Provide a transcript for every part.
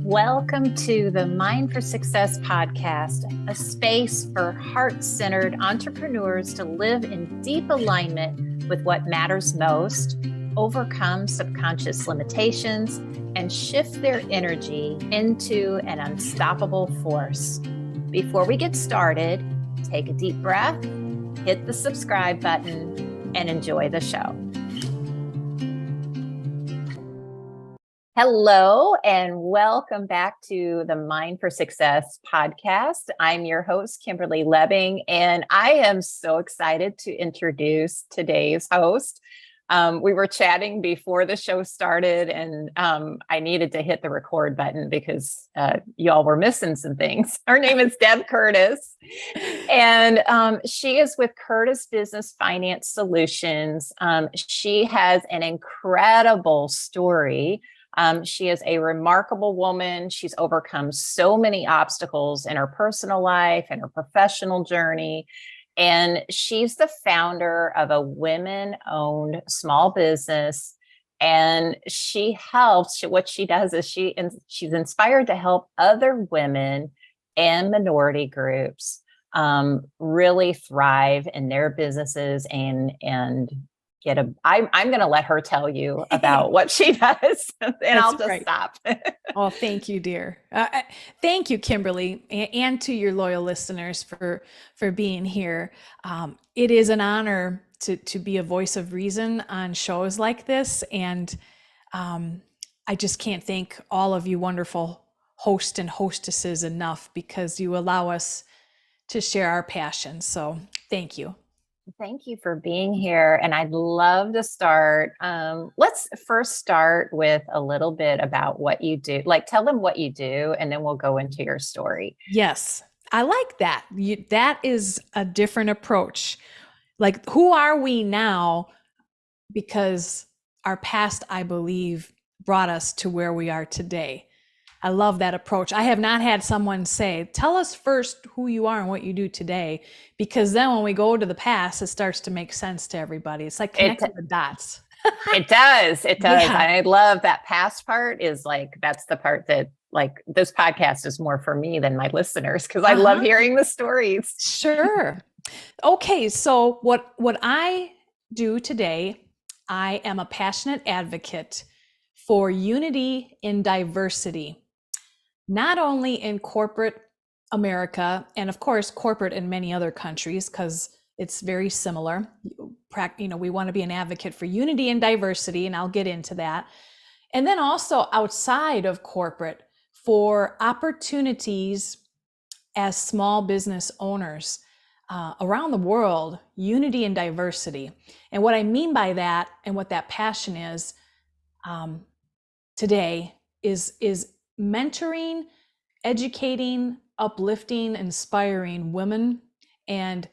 Welcome to the Mind for Success podcast, a space for heart-centered entrepreneurs to live in deep alignment with what matters most, overcome subconscious limitations, and shift their energy into an unstoppable force. Before we get started, take a deep breath, hit the subscribe button, and enjoy the show. Hello, and welcome back to the Mind for Success podcast. I'm your host, Kimberly Lebbing, and I am so excited to introduce today's host. We were chatting before the show started, and I needed to hit the record button because y'all were missing some things. Her name is Deb Curtis, and she is with Curtis Business Finance Solutions. She has an incredible story. She is a remarkable woman. She's overcome so many obstacles in her personal life and her professional journey. And she's the founder of a women-owned small business. And she helps, what she does is she's inspired to help other women and minority groups really thrive in their businesses and I'm going to let her tell you about what she does, and I'll just stop. Oh, thank you, dear. Thank you, Kimberly, and to your loyal listeners for being here. It is an honor to be a voice of reason on shows like this, and I just can't thank all of you wonderful hosts and hostesses enough because you allow us to share our passion. So thank you. Thank you for being here. And I'd love to start. Let's first start with a little bit about what you do. Like, tell them what you do, and then we'll go into your story. Yes, I like that. That is a different approach. Like, who are we now? Because our past, I believe, brought us to where we are today. I love that approach. I have not had someone say, tell us first who you are and what you do today, because then when we go to the past, it starts to make sense to everybody. It's like connecting the dots. It does. It does. Yeah. I love that past part is like, that's the part that like this podcast is more for me than my listeners, because I love hearing the stories. Sure. Okay. So what I do today, I am a passionate advocate for unity in diversity. Not only in corporate America, and of course, corporate in many other countries, because it's very similar. We want to be an advocate for unity and diversity, and I'll get into that. And then also outside of corporate for opportunities as small business owners around the world, unity and diversity. And what I mean by that, and what that passion is today, is mentoring, educating, uplifting, inspiring women and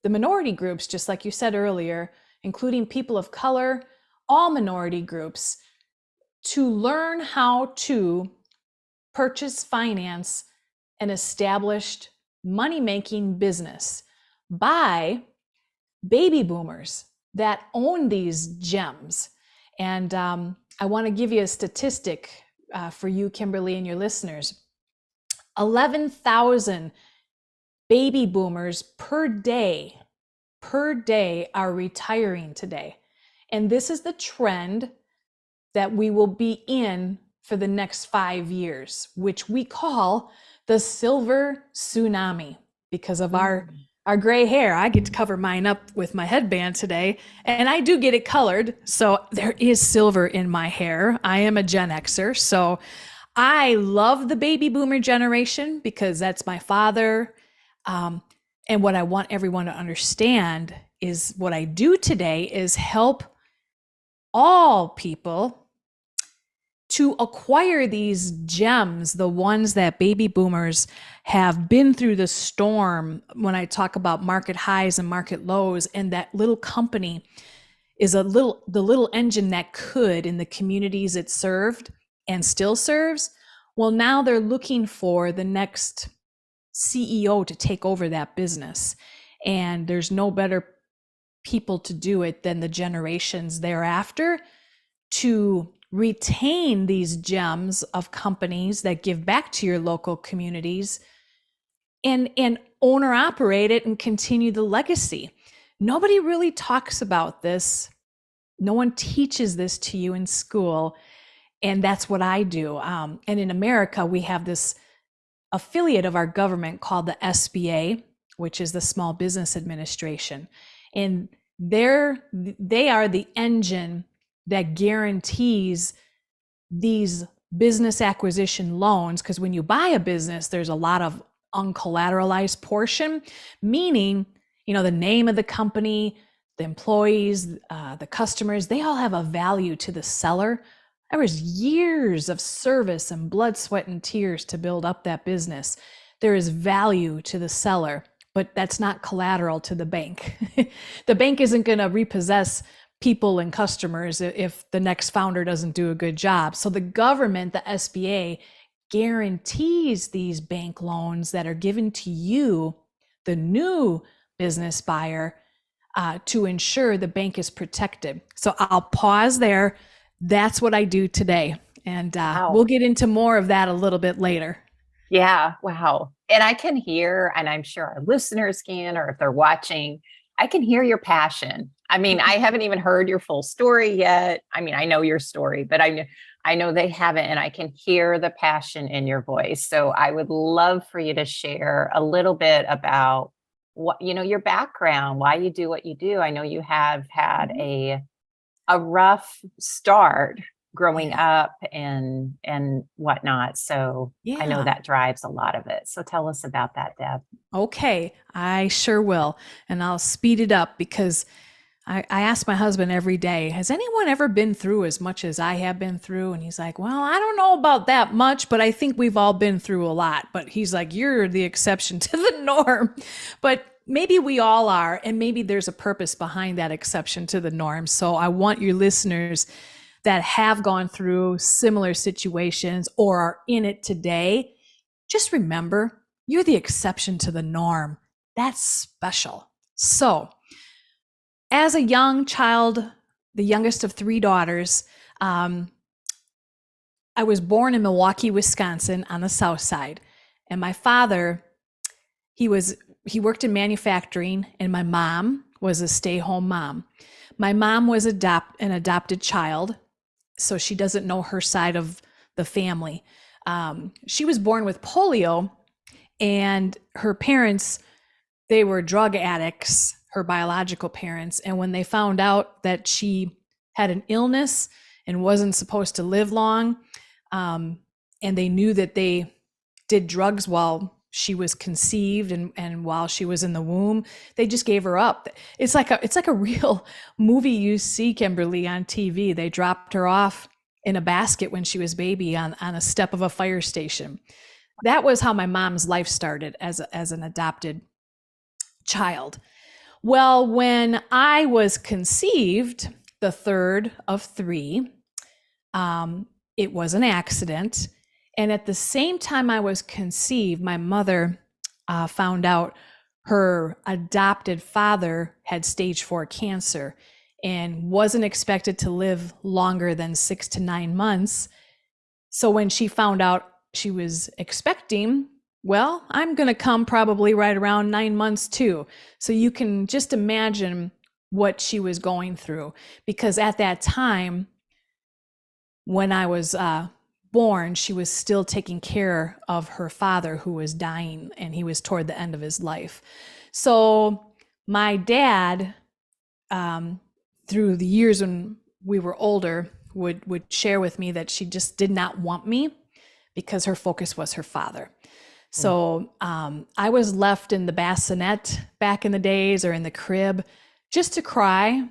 the minority groups, just like you said earlier, including people of color, all minority groups, to learn how to purchase, finance an established money-making business by baby boomers that own these gems. And I want to give you a statistic for you, Kimberly, and your listeners. 11,000 baby boomers per day are retiring today. And this is the trend that we will be in for the next 5 years, which we call the silver tsunami because of our gray hair. I get to cover mine up with my headband today, and I do get it colored. So there is silver in my hair. I am a Gen Xer. So I love the baby boomer generation because that's my father. And what I want everyone to understand is what I do today is help all people to acquire these gems, the ones that baby boomers have been through the storm. When I talk about market highs and market lows, and that little company is the little engine that could in the communities it served and still serves. Well, now they're looking for the next CEO to take over that business. And there's no better people to do it than the generations thereafter to retain these gems of companies that give back to your local communities and own or operate it and continue the legacy. Nobody really talks about this. No one teaches this to you in school. And that's what I do. And in America, we have this affiliate of our government called the SBA, which is the Small Business Administration. And they are the engine that guarantees these business acquisition loans. Because when you buy a business, there's a lot of uncollateralized portion, meaning, the name of the company, the employees, the customers, they all have a value to the seller. There was years of service and blood, sweat, and tears to build up that business. There is value to the seller, but that's not collateral to the bank. The bank isn't going to repossess people and customers if the next founder doesn't do a good job. So the government, the SBA, guarantees these bank loans that are given to you, the new business buyer, to ensure the bank is protected. So I'll pause there. That's what I do today. And Wow. We'll get into more of that a little bit later. Yeah. Wow. And I can hear, and I'm sure our listeners can, or if they're watching, I can hear your passion. I mean, I haven't even heard your full story yet. I mean, I know your story, but I know they haven't, and I can hear the passion in your voice. So I would love for you to share a little bit about what, your background, why you do what you do. I know you have had a rough start growing up and whatnot. So I know that drives a lot of it. So tell us about that, Deb. Okay, I sure will. And I'll speed it up because I ask my husband every day, has anyone ever been through as much as I have been through? And he's like, well, I don't know about that much, but I think we've all been through a lot. But he's like, you're the exception to the norm. But maybe we all are, and maybe there's a purpose behind that exception to the norm. So I want your listeners that have gone through similar situations or are in it today, just remember, you're the exception to the norm. That's special. So as a young child, the youngest of 3 daughters, I was born in Milwaukee, Wisconsin on the south side. And my father, he worked in manufacturing, and my mom was a stay-home mom. My mom was an adopted child, so she doesn't know her side of the family. She was born with polio, and her parents, they were drug addicts, her biological parents. And when they found out that she had an illness and wasn't supposed to live long, and they knew that they did drugs while she was conceived and while she was in the womb, they just gave her up. It's like a real movie you see, Kimberly, on TV. They dropped her off in a basket when she was baby on a step of a fire station. That was how my mom's life started as an adopted child. Well, when I was conceived, the third of 3, it was an accident. And at the same time I was conceived, my mother found out her adopted father had stage 4 cancer and wasn't expected to live longer than 6 to 9 months. So when she found out she was expecting, well, I'm going to come probably right around 9 months too. So you can just imagine what she was going through, because at that time, when I was born, she was still taking care of her father who was dying, and he was toward the end of his life. So my dad, through the years when we were older, would share with me that she just did not want me because her focus was her father. So I was left in the bassinet back in the days, or in the crib, just to cry.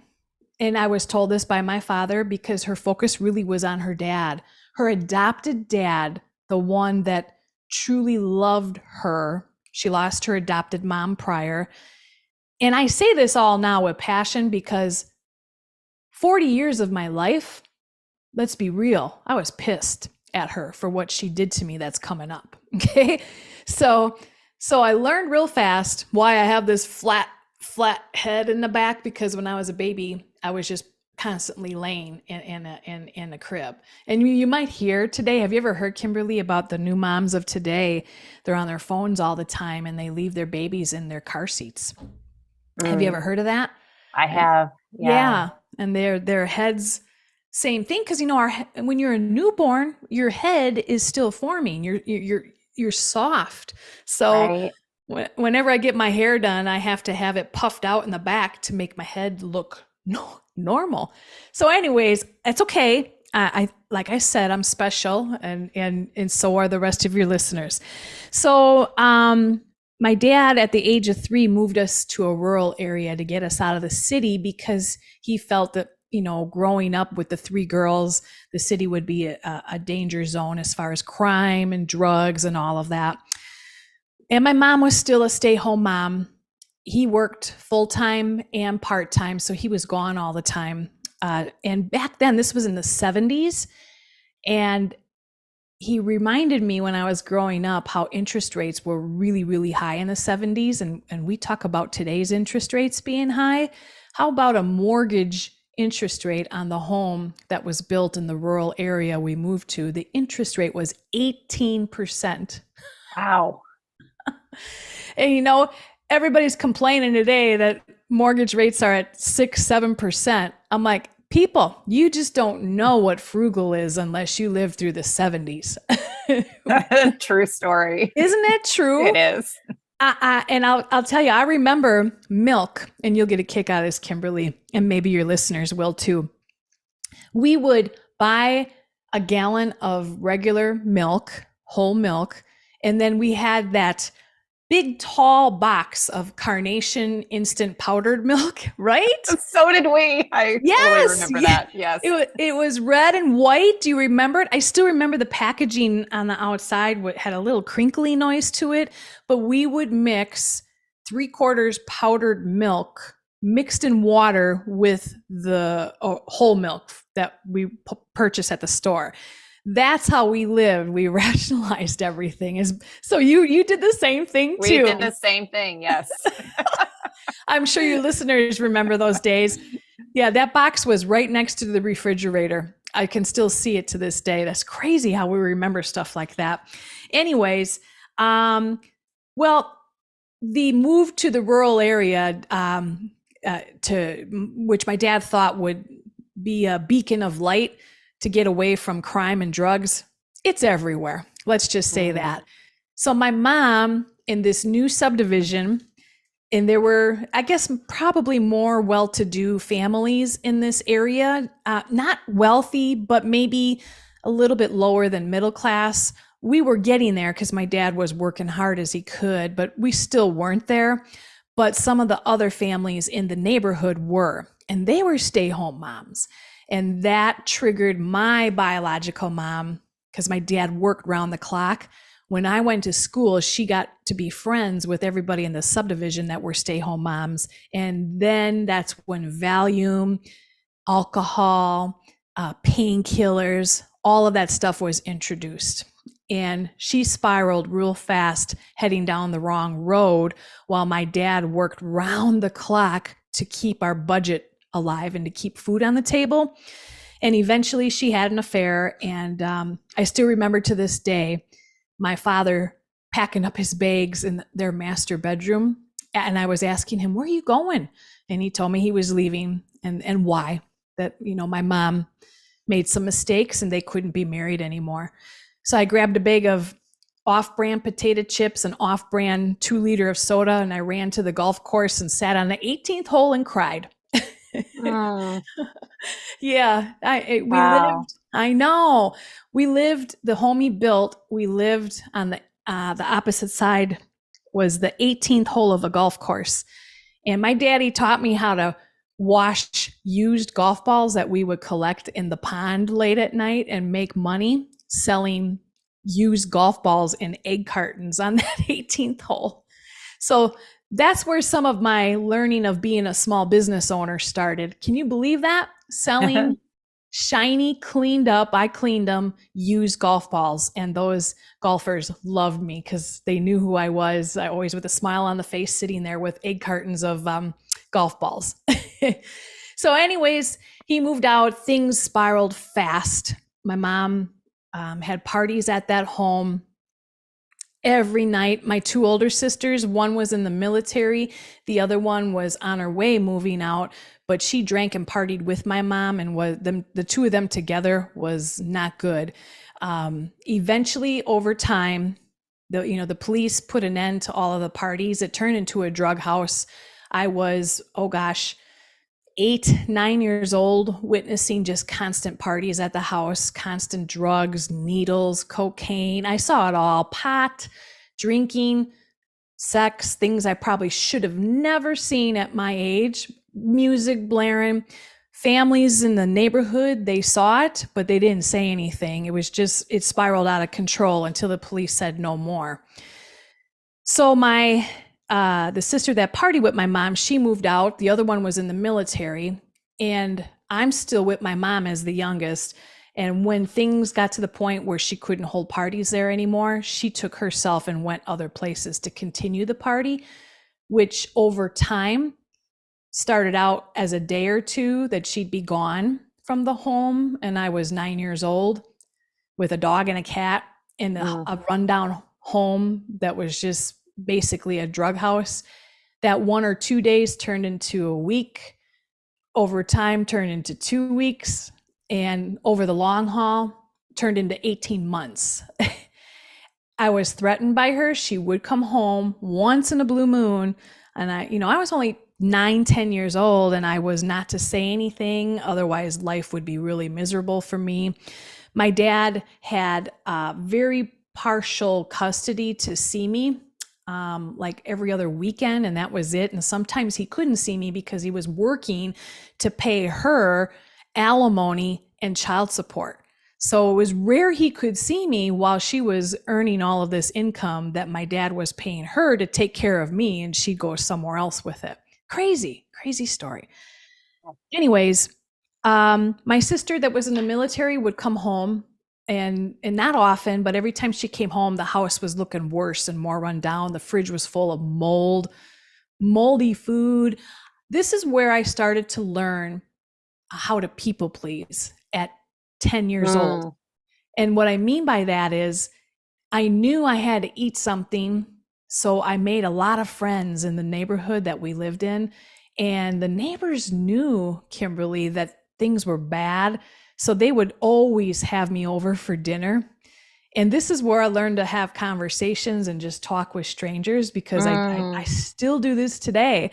And I was told this by my father because her focus really was on her dad, her adopted dad, the one that truly loved her. She lost her adopted mom prior. And I say this all now with passion because 40 years of my life, let's be real, I was pissed at her for what she did to me that's coming up. Okay. So I learned real fast why I have this flat head in the back, because when I was a baby, I was just constantly laying in a crib. And you might hear today, have you ever heard, Kimberly, about the new moms of today? They're on their phones all the time and they leave their babies in their car seats. Have you ever heard of that? I have. Yeah. And their heads, same thing. Cause when you're a newborn, your head is still forming. You're soft. So whenever I get my hair done, I have to have it puffed out in the back to make my head look normal. So anyways, it's okay. I like I said, I'm special, and so are the rest of your listeners. So my dad at the age of 3 moved us to a rural area to get us out of the city because he felt that, growing up with the 3 girls, the city would be a danger zone as far as crime and drugs and all of that. And my mom was still a stay-home mom. He worked full-time and part-time, so he was gone all the time. And back then, this was in the 70s, and he reminded me when I was growing up how interest rates were really, really high in the 70s. And we talk about today's interest rates being high. How about a mortgage interest rate on the home that was built in the rural area we moved to? The interest rate was 18%. Wow. And everybody's complaining today that mortgage rates are at 6-7%. I'm like, people, you just don't know what frugal is unless you lived through the 70s. True story. Isn't it true? It is. And I'll tell you, I remember milk, and you'll get a kick out of this, Kimberly, and maybe your listeners will too. We would buy a gallon of regular milk, whole milk, and then we had that big tall box of Carnation instant powdered milk, right? So did we. I totally remember that. Yes. It was red and white. Do you remember it? I still remember the packaging on the outside had a little crinkly noise to it, but we would mix 3/4 powdered milk mixed in water with the whole milk that we purchased at the store. That's how we lived. We rationalized everything. So you did the same thing too. We did the same thing. Yes. I'm sure your listeners remember those days. Yeah, that box was right next to the refrigerator. I can still see it to this day. That's crazy how we remember stuff like that. Anyways, well, the move to the rural area, to which my dad thought would be a beacon of light to get away from crime and drugs, it's everywhere. Let's just say that. So my mom in this new subdivision, and there were, I guess, probably more well-to-do families in this area, not wealthy, but maybe a little bit lower than middle class. We were getting there because my dad was working hard as he could, but we still weren't there. But some of the other families in the neighborhood were, and they were stay-home moms. And that triggered my biological mom, because my dad worked round the clock. When I went to school, she got to be friends with everybody in the subdivision that were stay-home moms. And then that's when Valium, alcohol, painkillers, all of that stuff was introduced. And she spiraled real fast, heading down the wrong road, while my dad worked round the clock to keep our budget alive and to keep food on the table. And eventually she had an affair. And I still remember to this day, my father packing up his bags in their master bedroom. And I was asking him, where are you going? And he told me he was leaving and why. That, my mom made some mistakes and they couldn't be married anymore. So I grabbed a bag of off-brand potato chips and off-brand 2-liter of soda. And I ran to the golf course and sat on the 18th hole and cried. Yeah, we lived the home he built. We lived on the opposite side was the 18th hole of a golf course. And my daddy taught me how to wash used golf balls that we would collect in the pond late at night and make money selling used golf balls in egg cartons on that 18th hole. So that's where some of my learning of being a small business owner started. Can you believe that? Selling shiny, cleaned up, I cleaned them, used golf balls. And those golfers loved me because they knew who I was. I always with a smile on the face sitting there with egg cartons of golf balls. So anyways, he moved out. Things spiraled fast. My mom had parties at that home every night. My two older sisters, one was in the military, the other one was on her way moving out, but she drank and partied with my mom, and the two of them together was not good. Eventually, over time, the police put an end to all of the parties. It turned into a drug house. I was, 8, 9 years old, witnessing just constant parties at the house, constant drugs, needles, cocaine. I saw it all: pot, drinking, sex, things I probably should have never seen at my age, music blaring. Families in the neighborhood, they saw it, but they didn't say anything. It spiraled out of control until the police said no more. So the sister that partied with my mom, she moved out. The other one was in the military, and I'm still with my mom as the youngest. And when things got to the point where she couldn't hold parties there anymore, she took herself and went other places to continue the party, which over time started out as a day or two that she'd be gone from the home. And I was 9 years old with a dog and a cat in a rundown home that was just basically a drug house. That 1 or 2 days turned into a week, over time turned into 2 weeks, and over the long haul turned into 18 months. I was threatened by her. She would come home once in a blue moon, and I was only 9, 10 years old, and I was not to say anything, otherwise life would be really miserable for me. My dad had very partial custody to see me, like every other weekend, and that was it. And sometimes he couldn't see me because he was working to pay her alimony and child support. So it was rare he could see me while she was earning all of this income that my dad was paying her to take care of me, and she'd go somewhere else with it. Crazy story. Anyways, my sister that was in the military would come home, and not often, but every time she came home, the house was looking worse and more run down. The fridge was full of moldy food. This is where I started to learn how to people please at 10 years old. And what I mean by that is I knew I had to eat something. So I made a lot of friends in the neighborhood that we lived in. And the neighbors knew, Kimberly, that things were bad. So they would always have me over for dinner. And this is where I learned to have conversations and just talk with strangers, because I still do this today.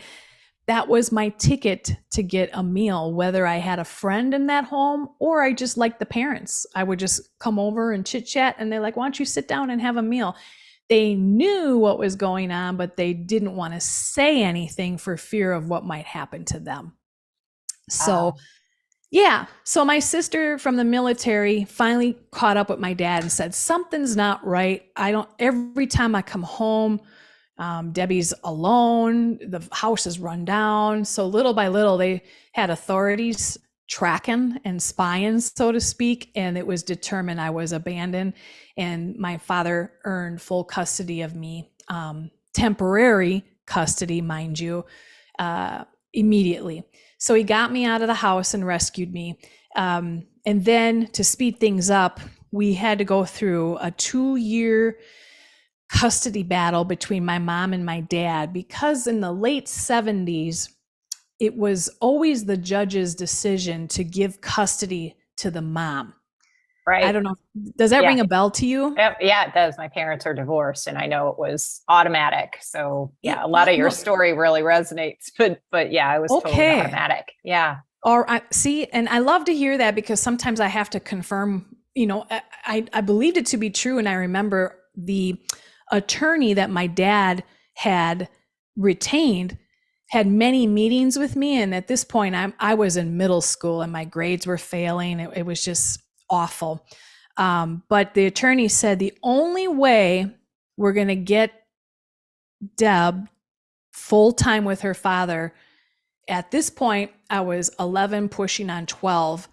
That was my ticket to get a meal, whether I had a friend in that home or I just liked the parents. I would just come over and chit chat, and they're like, why don't you sit down and have a meal? They knew what was going on, but they didn't want to say anything for fear of what might happen to them. So so my sister from the military finally caught up with my dad and said, something's not right. Every time I come home, Debbie's alone, the house is run down. So little by little, they had authorities tracking and spying, so to speak. And it was determined I was abandoned, and my father earned full custody of me, temporary custody, mind you, immediately. So he got me out of the house and rescued me. And then to speed things up, we had to go through a 2-year custody battle between my mom and my dad, because in the late 70s, it was always the judge's decision to give custody to the mom. Right. I don't know. Does that ring a bell to you? Yeah, it does. My parents are divorced, and I know it was automatic. So a lot of your story really resonates, but yeah, it was totally automatic. Yeah. See, and I love to hear that, because sometimes I have to confirm, I believed it to be true. And I remember the attorney that my dad had retained had many meetings with me. And at this point, I was in middle school and my grades were failing. It was just awful. But the attorney said the only way we're going to get Deb full time with her father, at this point, I was 11 pushing on 12,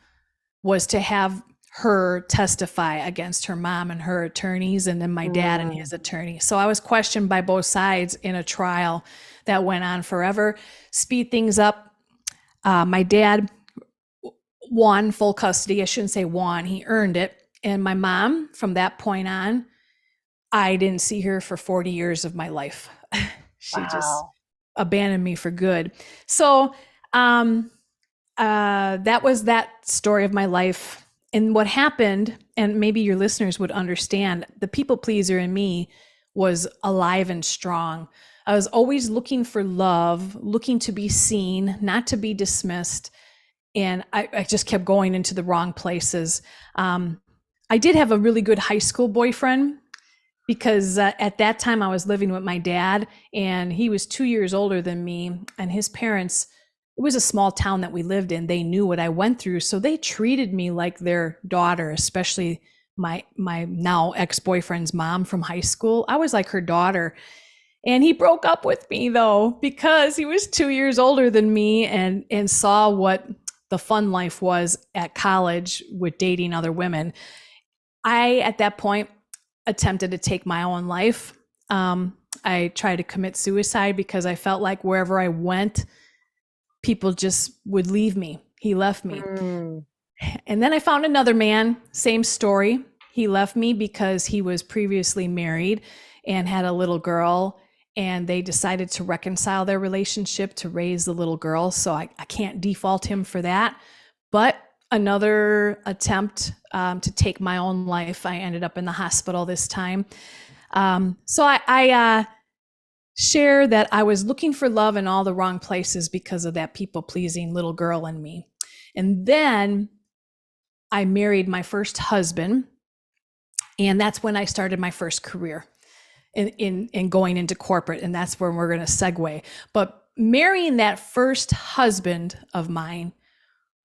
was to have her testify against her mom and her attorneys, and then my dad and his attorney. So I was questioned by both sides in a trial that went on forever. Speed things up, My dad won full custody. I shouldn't say won, he earned it. And my mom, from that point on, I didn't see her for 40 years of my life. She just Wow. abandoned me for good. So that was that story of my life. And what happened, and maybe your listeners would understand, the people pleaser in me was alive and strong. I was always looking for love, looking to be seen, not to be dismissed. And I just kept going into the wrong places. I did have a really good high school boyfriend because at that time I was living with my dad, and he was 2 years older than me, and his parents, it was a small town that we lived in. They knew what I went through, so they treated me like their daughter, especially my now ex-boyfriend's mom from high school. I was like her daughter. And he broke up with me though, because he was 2 years older than me, and saw what the fun life was at college with dating other women. I, at that point, attempted to take my own life. I tried to commit suicide because I felt like wherever I went, people just would leave me. He left me. Mm. And then I found another man, same story. He left me because he was previously married and had a little girl, and they decided to reconcile their relationship to raise the little girl. So I can't default him for that. But another attempt to take my own life. I ended up in the hospital this time. So I share that I was looking for love in all the wrong places because of that people-pleasing little girl in me. And then I married my first husband, and that's when I started my first career in going into corporate, and that's where we're going to segue. But marrying that first husband of mine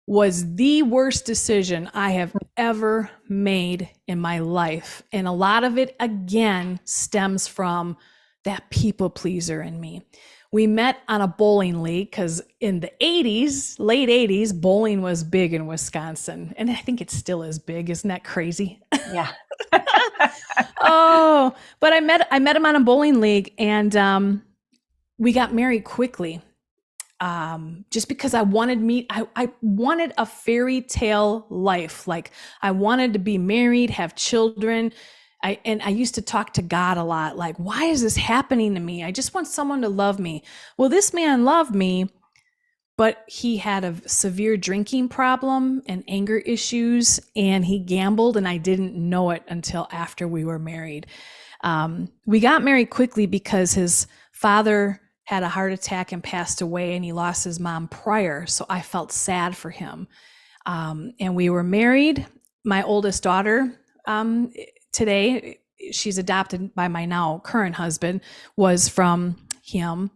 was the worst decision I have ever made in my life. And a lot of it, again, stems from that people pleaser in me. We met on a bowling league because in the 80s, late 80s, bowling was big in Wisconsin. And I think it still is big. Isn't that crazy? Yeah. Oh, but I met him on a bowling league, and we got married quickly. Just because I wanted I wanted a fairy tale life. Like I wanted to be married, have children. I used to talk to God a lot. Like, why is this happening to me? I just want someone to love me. Well, this man loved me, but he had a severe drinking problem and anger issues, and he gambled, and I didn't know it until after we were married. We got married quickly because his father had a heart attack and passed away, and he lost his mom prior. So I felt sad for him. And we were married. My oldest daughter, today, she's adopted by my now current husband, was from him.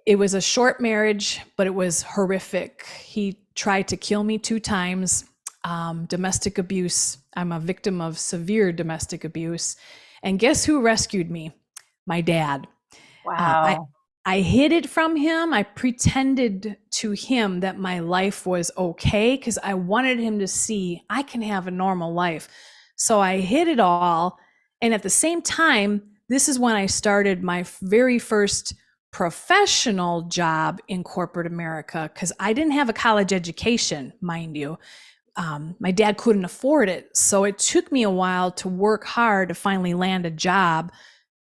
It was a short marriage, but it was horrific. He tried to kill me 2 times. Domestic abuse. I'm a victim of severe domestic abuse. And guess who rescued me? My dad. Wow. I hid it from him. I pretended to him that my life was okay because I wanted him to see I can have a normal life. So I hid it all. And at the same time, this is when I started my very first professional job in corporate America, because I didn't have a college education, mind you. My dad couldn't afford it. So it took me a while to work hard to finally land a job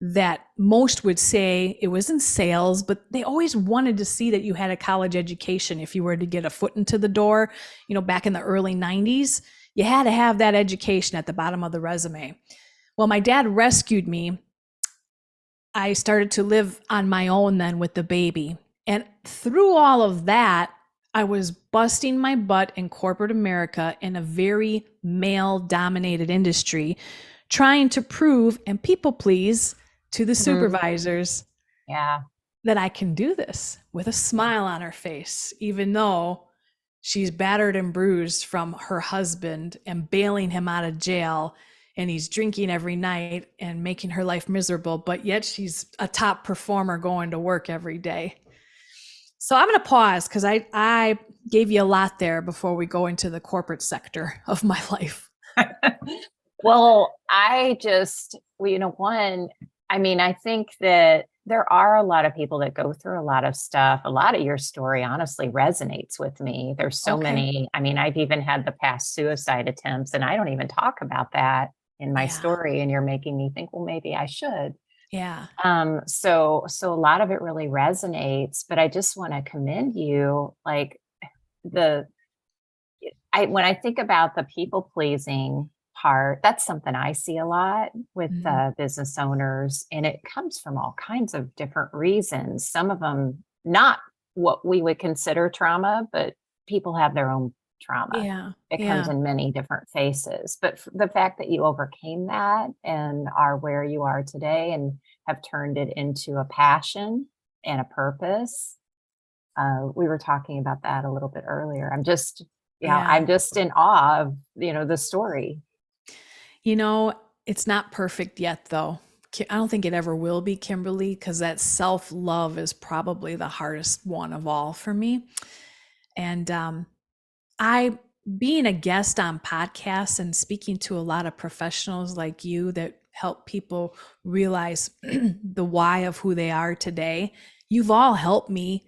that most would say it was in sales, but they always wanted to see that you had a college education if you were to get a foot into the door. You know, back in the early 90s, you had to have that education at the bottom of the resume. Well, my dad rescued me. I started to live on my own then with the baby. And through all of that, I was busting my butt in corporate America in a very male-dominated industry, trying to prove and people please to the supervisors that I can do this with a smile on her face, even though she's battered and bruised from her husband and bailing him out of jail, and he's drinking every night and making her life miserable, but yet she's a top performer going to work every day. So I'm going to pause because I gave you a lot there before we go into the corporate sector of my life. Well, I think that there are a lot of people that go through a lot of stuff. A lot of your story honestly resonates with me. There's so Okay. many. I mean, I've even had the past suicide attempts, and I don't even talk about that in my Yeah. story. And you're making me think, well, maybe I should. Yeah. So a lot of it really resonates, but I just want to commend you. Like the when I think about the people pleasing part, that's something I see a lot with Mhm. business owners, and it comes from all kinds of different reasons. Some of them not what we would consider trauma, but people have their own trauma. Yeah. It comes Yeah. in many different faces. But the fact that you overcame that and are where you are today and have turned it into a passion and a purpose, we were talking about that a little bit earlier. Yeah. I'm just in awe of, the story. You know, it's not perfect yet, though. I don't think it ever will be, Kimberly, because that self love is probably the hardest one of all for me. And I, being a guest on podcasts and speaking to a lot of professionals like you that help people realize the why of who they are today, you've all helped me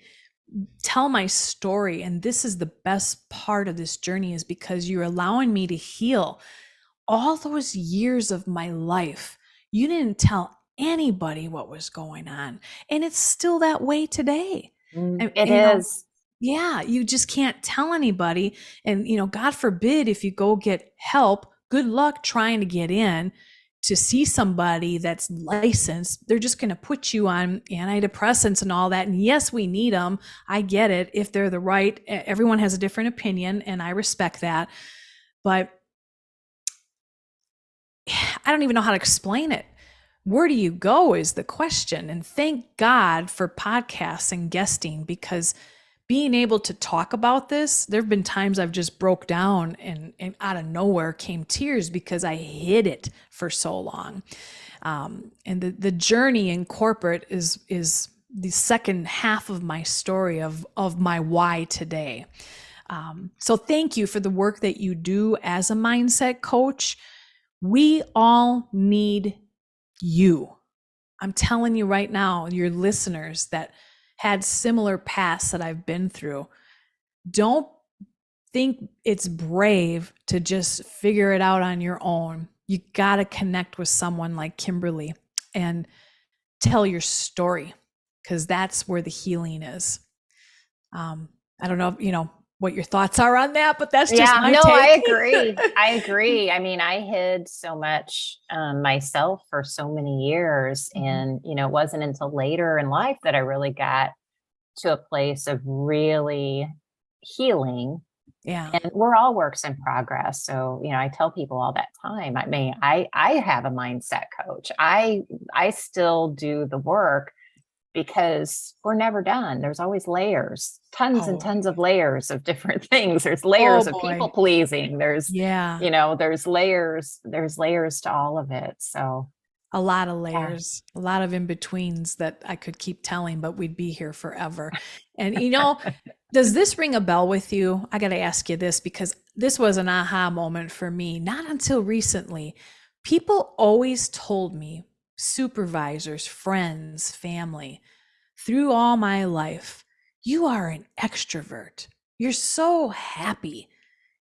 tell my story. And this is the best part of this journey, is because you're allowing me to heal all those years of my life. You didn't tell anybody what was going on, and it's still that way today. And It you know, is. yeah, you just can't tell anybody. And God forbid if you go get help, good luck trying to get in to see somebody that's licensed. They're just going to put you on antidepressants and all that. And yes, we need them. I get it. If they're the right, everyone has a different opinion, and I respect that. But I don't even know how to explain it. Where do you go is the question. And thank God for podcasts and guesting, because being able to talk about this, there have been times I've just broke down and out of nowhere came tears because I hid it for so long. And the journey in corporate is the second half of my story of my why today. So thank you for the work that you do as a mindset coach. We all need you. I'm telling you right now, your listeners that had similar paths that I've been through, don't think it's brave to just figure it out on your own. You got to connect with someone like Kimberly and tell your story, because that's where the healing is. I don't know, what your thoughts are on that, but that's just Yeah, my no, take. I agree. I agree. I mean, I hid so much myself for so many years. Mhm. And, it wasn't until later in life that I really got to a place of really healing. Yeah. And we're all works in progress. So, I tell people all that time. I mean, I have a mindset coach. I still do the work because we're never done. There's always layers, tons and Oh, tons of layers of different things. There's oh layers of boy. people pleasing. Yeah. There's layers to all of it. So, A lot of yeah. layers, a lot of in betweens that I could keep telling, but we'd be here forever. And does this ring a bell with you? I got to ask you this, because this was an aha moment for me, not until recently. People always told me, supervisors, friends, family, through all my life, you are an extrovert. You're so happy.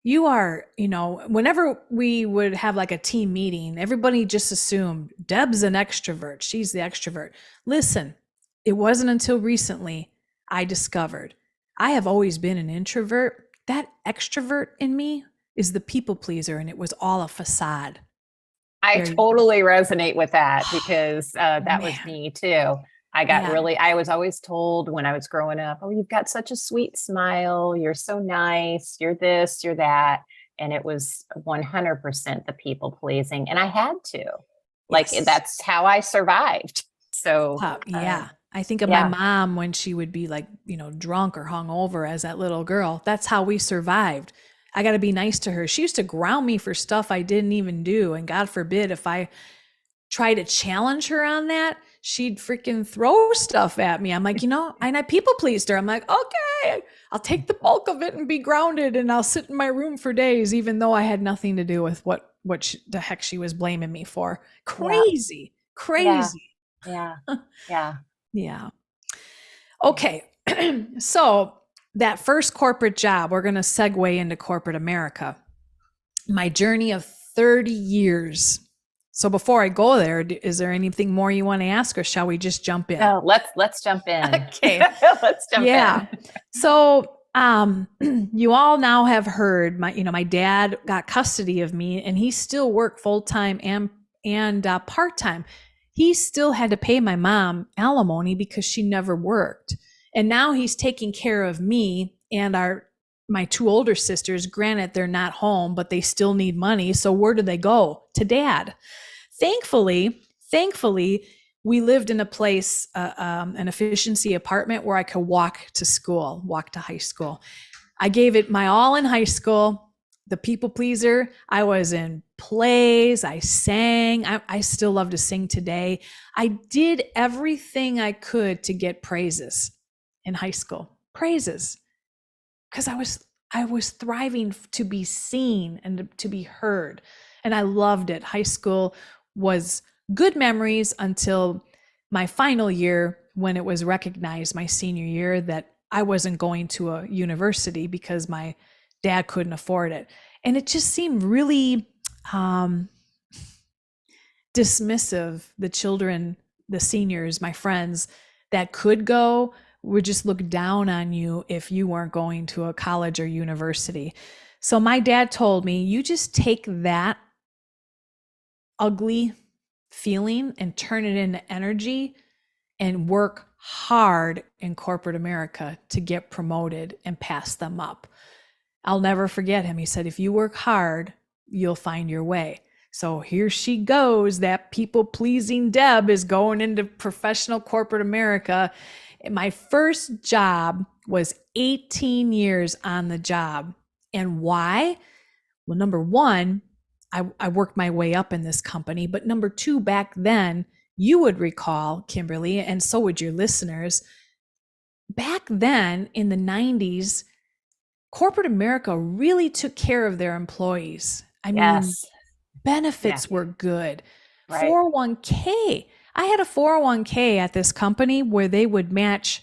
You are, whenever we would have like a team meeting, everybody just assumed Deb's an extrovert. She's the extrovert. Listen, it wasn't until recently I discovered I have always been an introvert. That extrovert in me is the people pleaser, and it was all a facade. I There you go. totally resonate with that because that was Man. me too. Yeah. I was always told when I was growing up, oh, you've got such a sweet smile. You're so nice. You're this, you're that. And it was 100% the people pleasing. And I had to. Like, Yes. that's how I survived. So, Yeah. I think of my yeah. mom when she would be like, drunk or hungover as that little girl. That's how we survived. I got to be nice to her. She used to ground me for stuff I didn't even do. And God forbid if I try to challenge her on that, she'd freaking throw stuff at me. I'm like, and I people pleased her. I'm like, okay, I'll take the bulk of it and be grounded, and I'll sit in my room for days, even though I had nothing to do with what the heck she was blaming me for. Yeah. Crazy, Yeah. crazy. Yeah. Yeah. Yeah. Okay. So that first corporate job, we're going to segue into corporate America. My journey of 30 years. So before I go there, is there anything more you want to ask, or shall we just jump in? No, let's jump in. Okay. Let's jump Yeah. in. So, you all now have heard my dad got custody of me, and he still worked full-time and part-time. He still had to pay my mom alimony because she never worked. And now he's taking care of me and my two older sisters. Granted, they're not home, but they still need money. So where do they go? To dad. Thankfully, we lived in a place, an efficiency apartment where I could walk to high school. I gave it my all in high school. The people pleaser. I was in plays. I sang. I still love to sing today. I did everything I could to get praises in high school. Praises. Because I was thriving to be seen and to be heard. And I loved it. High school was good memories until my final year, when it was recognized, my senior year, that I wasn't going to a university because my dad couldn't afford it. And it just seemed really dismissive. The children, the seniors, my friends that could go would just look down on you if you weren't going to a college or university. So my dad told me, you just take that ugly feeling and turn it into energy and work hard in corporate America to get promoted and pass them up. I'll never forget him. He said, if you work hard, you'll find your way. So here she goes. That people-pleasing Deb is going into professional corporate America. My first job was 18 years on the job. And why? Well, number one, I worked my way up in this company. But number two, back then, you would recall, Kimberly, and so would your listeners, back then in the 90s, corporate America really took care of their employees. I mean, benefits were good. Right. 401k. I had a 401k at this company where they would match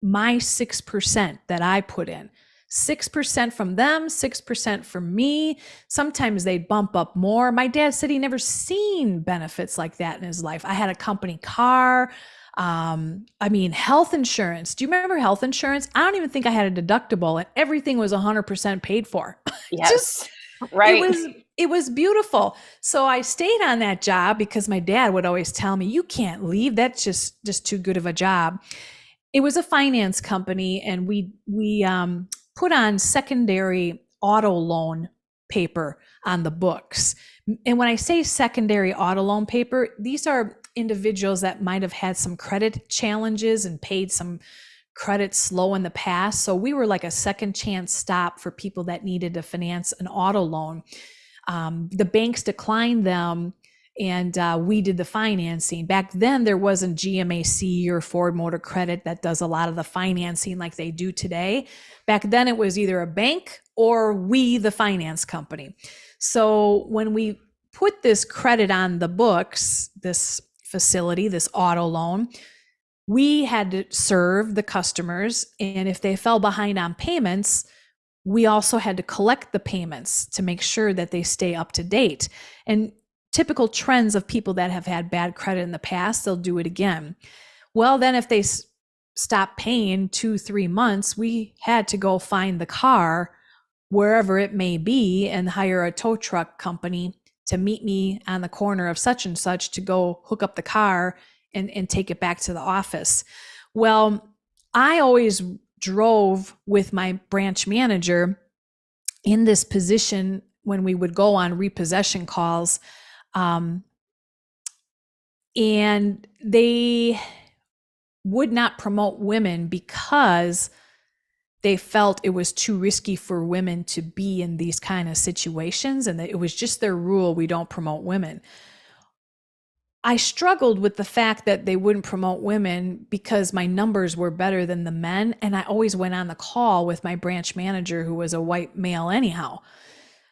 my 6% that I put in. 6% from them, 6% from me. Sometimes they'd bump up more. My dad said he never seen benefits like that in his life. I had a company car. Health insurance. Do you remember health insurance? I don't even think I had a deductible, and everything was 100% paid for. Yes. Right. It was beautiful. So I stayed on that job because my dad would always tell me, you can't leave. That's just too good of a job. It was a finance company, and we put on secondary auto loan paper on the books. And when I say secondary auto loan paper, these are individuals that might have had some credit challenges and paid some credit slow in the past. So we were like a second chance stop for people that needed to finance an auto loan. The banks declined them, and we did the financing. Back then, there wasn't GMAC or Ford Motor Credit that does a lot of the financing like they do today. Back then, it was either a bank or we, the finance company. So when we put this credit on the books, this facility, this auto loan, we had to serve the customers. And if they fell behind on payments, we also had to collect the payments to make sure that they stay up to date. And typical trends of people that have had bad credit in the past, they'll do it again. Well, then if they stop paying 2-3 months, we had to go find the car wherever it may be and hire a tow truck company to meet me on the corner of such and such to go hook up the car and take it back to the office. Well, I always drove with my branch manager in this position when we would go on repossession calls. And they would not promote women because they felt it was too risky for women to be in these kind of situations. And it was just their rule. We don't promote women. I struggled with the fact that they wouldn't promote women because my numbers were better than the men. And I always went on the call with my branch manager, who was a white male anyhow.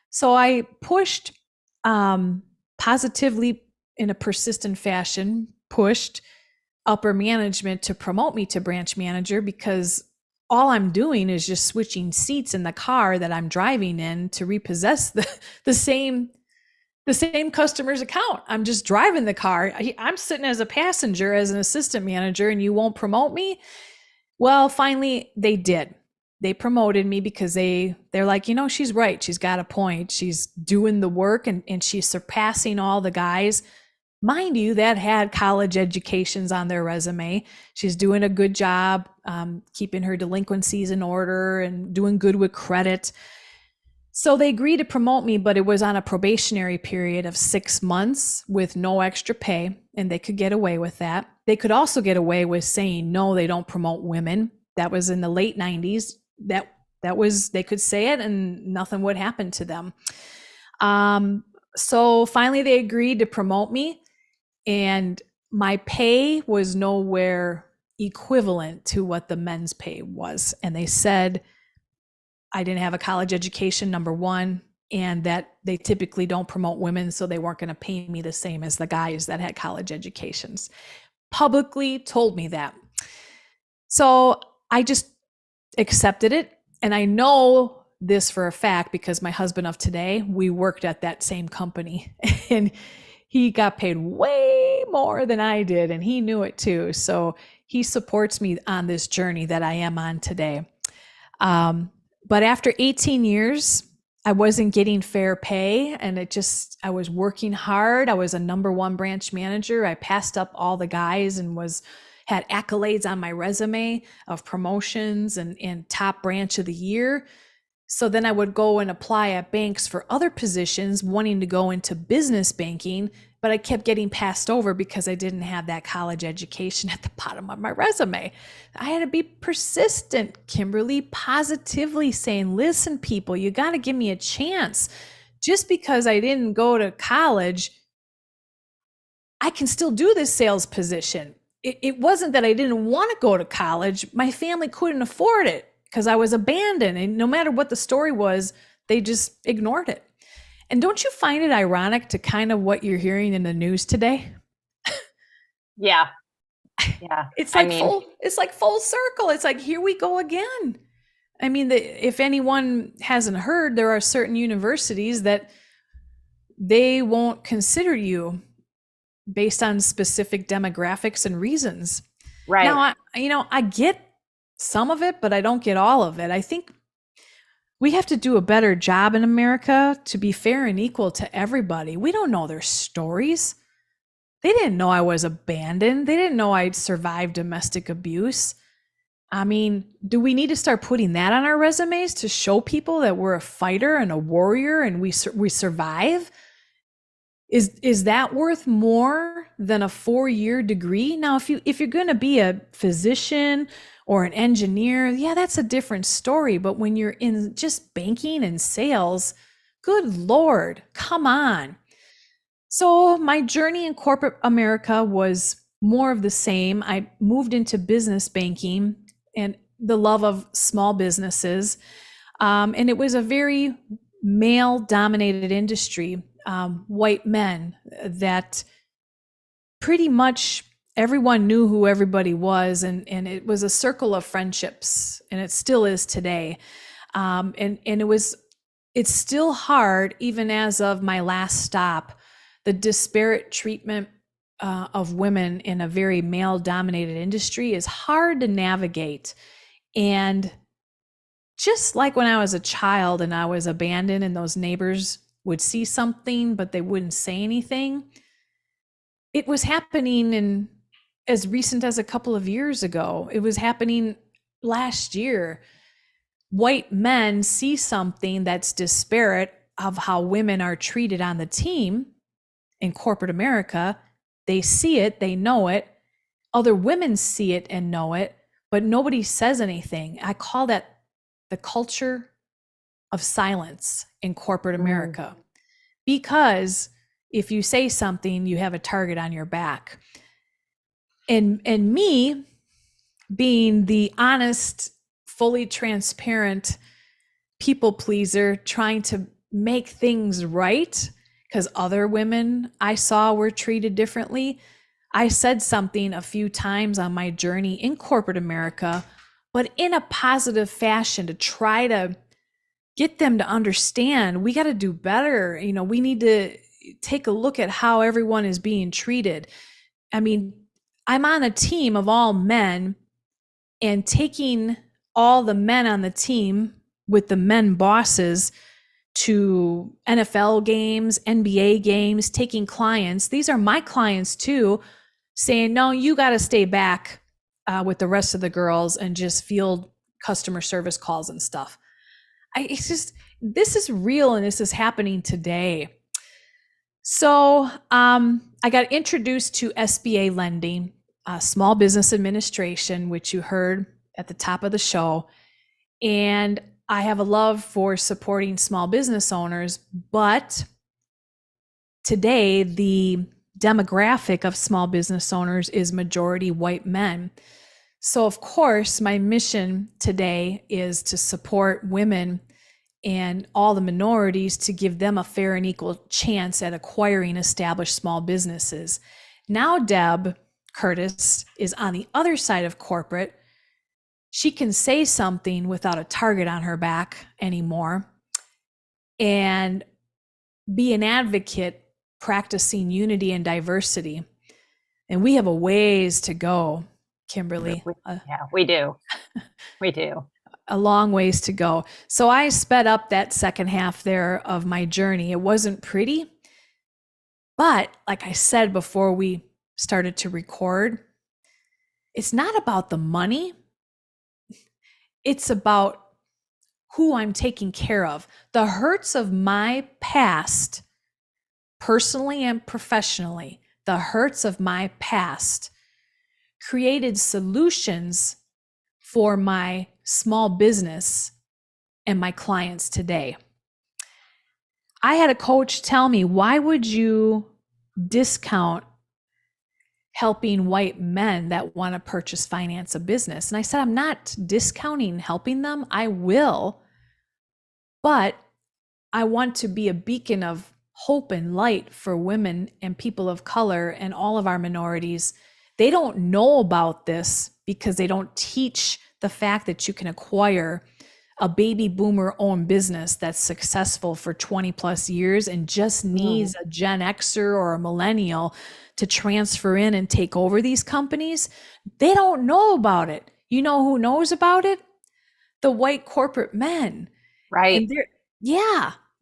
So I pushed, positively in a persistent fashion, pushed upper management to promote me to branch manager, because all I'm doing is just switching seats in the car that I'm driving in to repossess the same customer's account. I'm just driving the car. I'm sitting as a passenger, as an assistant manager, and you won't promote me? Well, finally they did. They promoted me because they're like, she's right. She's got a point. She's doing the work, and she's surpassing all the guys, mind you, that had college educations on their resume. She's doing a good job, keeping her delinquencies in order and doing good with credit. So they agreed to promote me, but it was on a probationary period of 6 months with no extra pay, and they could get away with that. They could also get away with saying, no, they don't promote women. That was in the late 90s. That was, they could say it and nothing would happen to them. So finally they agreed to promote me, and my pay was nowhere equivalent to what the men's pay was. And they said I didn't have a college education, number one, and that they typically don't promote women, so they weren't going to pay me the same as the guys that had college educations. Publicly told me that. So I just accepted it. And I know this for a fact because my husband of today, we worked at that same company, and he got paid way more than I did, and he knew it too. So he supports me on this journey that I am on today. But after 18 years, I wasn't getting fair pay, and I was working hard. I was a number one branch manager. I passed up all the guys and had accolades on my resume of promotions and top branch of the year. So then I would go and apply at banks for other positions, wanting to go into business banking, but I kept getting passed over because I didn't have that college education at the bottom of my resume. I had to be persistent, Kimberly, positively saying, listen, people, you got to give me a chance. Just because I didn't go to college, I can still do this sales position. It wasn't that I didn't want to go to college. My family couldn't afford it because I was abandoned. And no matter what the story was, they just ignored it. And don't you find it ironic to kind of what you're hearing in the news today? Yeah. It's like full circle. It's like, here we go again. I mean, if anyone hasn't heard, there are certain universities that they won't consider you based on specific demographics and reasons. Right. Now, I get some of it, but I don't get all of it. I think we have to do a better job in America to be fair and equal to everybody. We don't know their stories. They didn't know I was abandoned. They didn't know I'd survived domestic abuse. I mean, do we need to start putting that on our resumes to show people that we're a fighter and a warrior and we survive? Is that worth more than a 4-year degree? Now, if you're going to be a physician or an engineer, yeah, that's a different story. But when you're in just banking and sales, good Lord, come on. So my journey in corporate America was more of the same. I moved into business banking and the love of small businesses. And it was a very male-dominated industry, white men that pretty much everyone knew who everybody was, and it was a circle of friendships, and it still is today. And it's still hard, even as of my last stop, the disparate treatment of women in a very male-dominated industry is hard to navigate. And just like when I was a child and I was abandoned and those neighbors would see something, but they wouldn't say anything, it was happening in as recent as a couple of years ago. It was happening last year. White men see something that's disparate of how women are treated on the team in corporate America. They see it, they know it. Other women see it and know it, but nobody says anything. I call that the culture of silence in corporate America. Because if you say something, you have a target on your back. And me being the honest, fully transparent people pleaser, trying to make things right because other women I saw were treated differently, I said something a few times on my journey in corporate America, but in a positive fashion to try to get them to understand we got to do better. We need to take a look at how everyone is being treated. I mean, I'm on a team of all men, and taking all the men on the team with the men bosses to NFL games, NBA games, taking clients. These are my clients too, saying, no, you got to stay back with the rest of the girls and just field customer service calls and stuff. This is real, and this is happening today. So I got introduced to SBA lending, Small Business Administration, which you heard at the top of the show. And I have a love for supporting small business owners, but today the demographic of small business owners is majority white men. So of course, my mission today is to support women and all the minorities to give them a fair and equal chance at acquiring established small businesses. Now, Deb Curtis is on the other side of corporate. She can say something without a target on her back anymore and be an advocate practicing unity and diversity. And we have a ways to go, Kimberly. Yeah, we do. We do. A long ways to go. So I sped up that second half there of my journey. It wasn't pretty, but like I said before we started to record, it's not about the money. It's about who I'm taking care of. The hurts of my past, personally and professionally, the hurts of my past created solutions for my small business and my clients today. I had a coach tell me, why would you discount helping white men that want to purchase, finance a business? And I said, I'm not discounting helping them. I will, but I want to be a beacon of hope and light for women and people of color and all of our minorities. They don't know about this because they don't teach the fact that you can acquire a baby boomer owned business that's successful for 20 plus years and just needs a Gen Xer or a millennial to transfer in and take over these companies. They don't know about it. You know who knows about it? The white corporate men. Right. And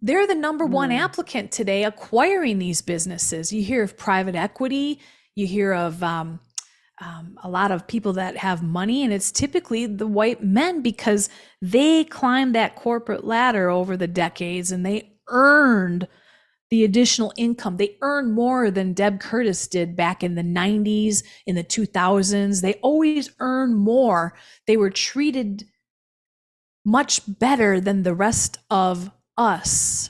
they're the number one applicant today acquiring these businesses. You hear of private equity, you hear of a lot of people that have money, and it's typically the white men because they climbed that corporate ladder over the decades and they earned the additional income. They earned more than Deb Curtis did back in the 90s, in the 2000s. They always earned more. They were treated much better than the rest of us.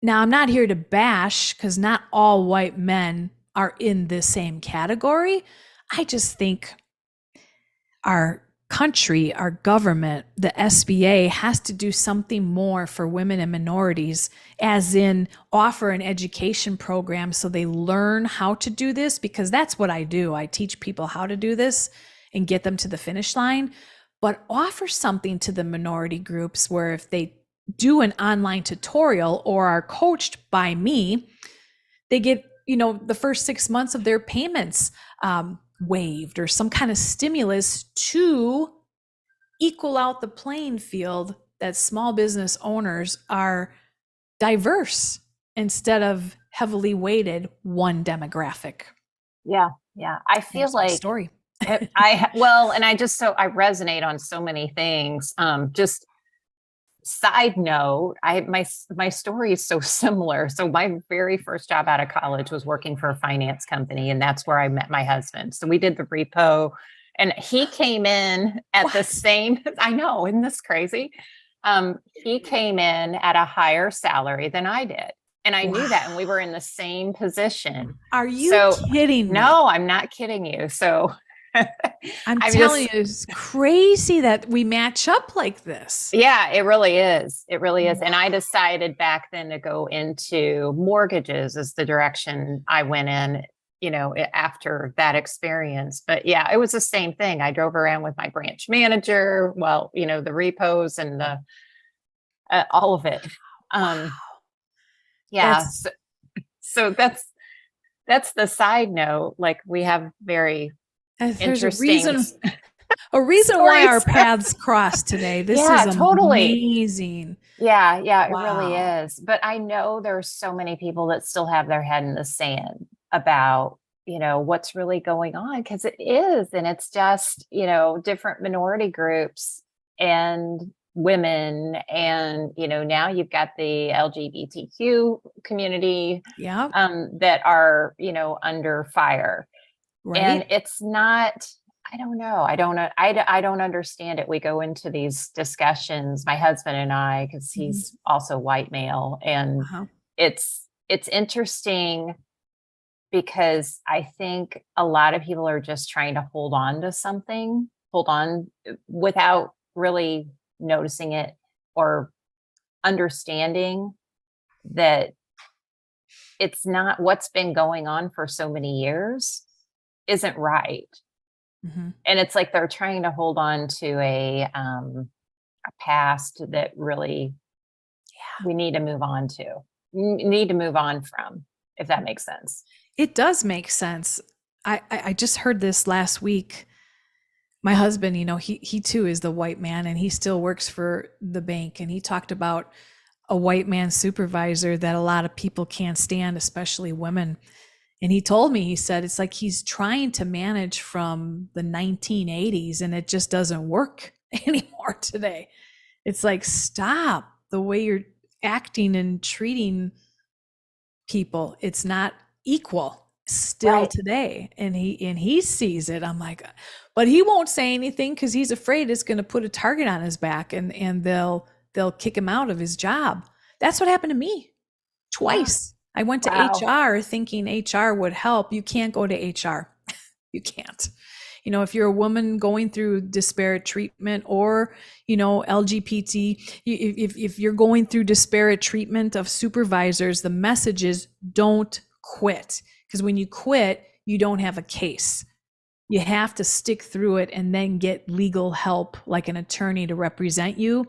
Now, I'm not here to bash because not all white men are in the same category. I just think our country, our government, the SBA has to do something more for women and minorities, as in offer an education program so they learn how to do this, because that's what I do. I teach people how to do this and get them to the finish line, but offer something to the minority groups where if they do an online tutorial or are coached by me, they get the first 6 months of their payments waived or some kind of stimulus to equal out the playing field that small business owners are diverse instead of heavily weighted one demographic. Yeah. Yeah. I feel like story. and I resonate on so many things. Just side note, my story is so similar. So my very first job out of college was working for a finance company, and that's where I met my husband. So we did the repo, and he came in at the same. I know, isn't this crazy? He came in at a higher salary than I did, and I knew that, and we were in the same position. Are you kidding me? No, I'm not kidding you. So. I'm telling you, it's crazy that we match up like this. Yeah, it really is. It really is. And I decided back then to go into mortgages as the direction I went in. after that experience. But yeah, it was the same thing. I drove around with my branch manager, well, the repos and the all of it. Wow. Yeah. So that's the side note. Like, we have very There's interesting a reason why our stories. paths crossed today. This Yeah, is totally. amazing. Yeah, it really Wow. is. But I know there's so many people that still have their head in the sand about, what's really going on, because it is. And it's just, different minority groups and women. And, now you've got the LGBTQ community Yeah. that are, under fire. And Right. it's not, I don't know. I don't understand it. We go into these discussions, my husband and I, because Mhm. he's also white male. And Uh-huh. it's interesting because I think a lot of people are just trying to hold on to something, hold on without really noticing it or understanding that it's not what's been going on for so many years isn't right. Mhm. And it's like they're trying to hold on to a past that really we need to move on to, need to move on from, if that makes sense. It does make sense. I just heard this last week. My husband, he too is the white man, and he still works for the bank. And he talked about a white man supervisor that a lot of people can't stand, especially women. And he told me, he said, it's like he's trying to manage from the 1980s and it just doesn't work anymore today. It's like, stop the way you're acting and treating people. It's not equal still Right. today. And he sees it. I'm like, but he won't say anything because he's afraid it's going to put a target on his back, and they'll kick him out of his job. That's what happened to me Yeah. twice. I went to Wow. HR thinking HR would help. You can't go to HR. You can't. If you're a woman going through disparate treatment, or, LGBT, if you're going through disparate treatment of supervisors, the message is don't quit. Because when you quit, you don't have a case. You have to stick through it and then get legal help, like an attorney to represent you.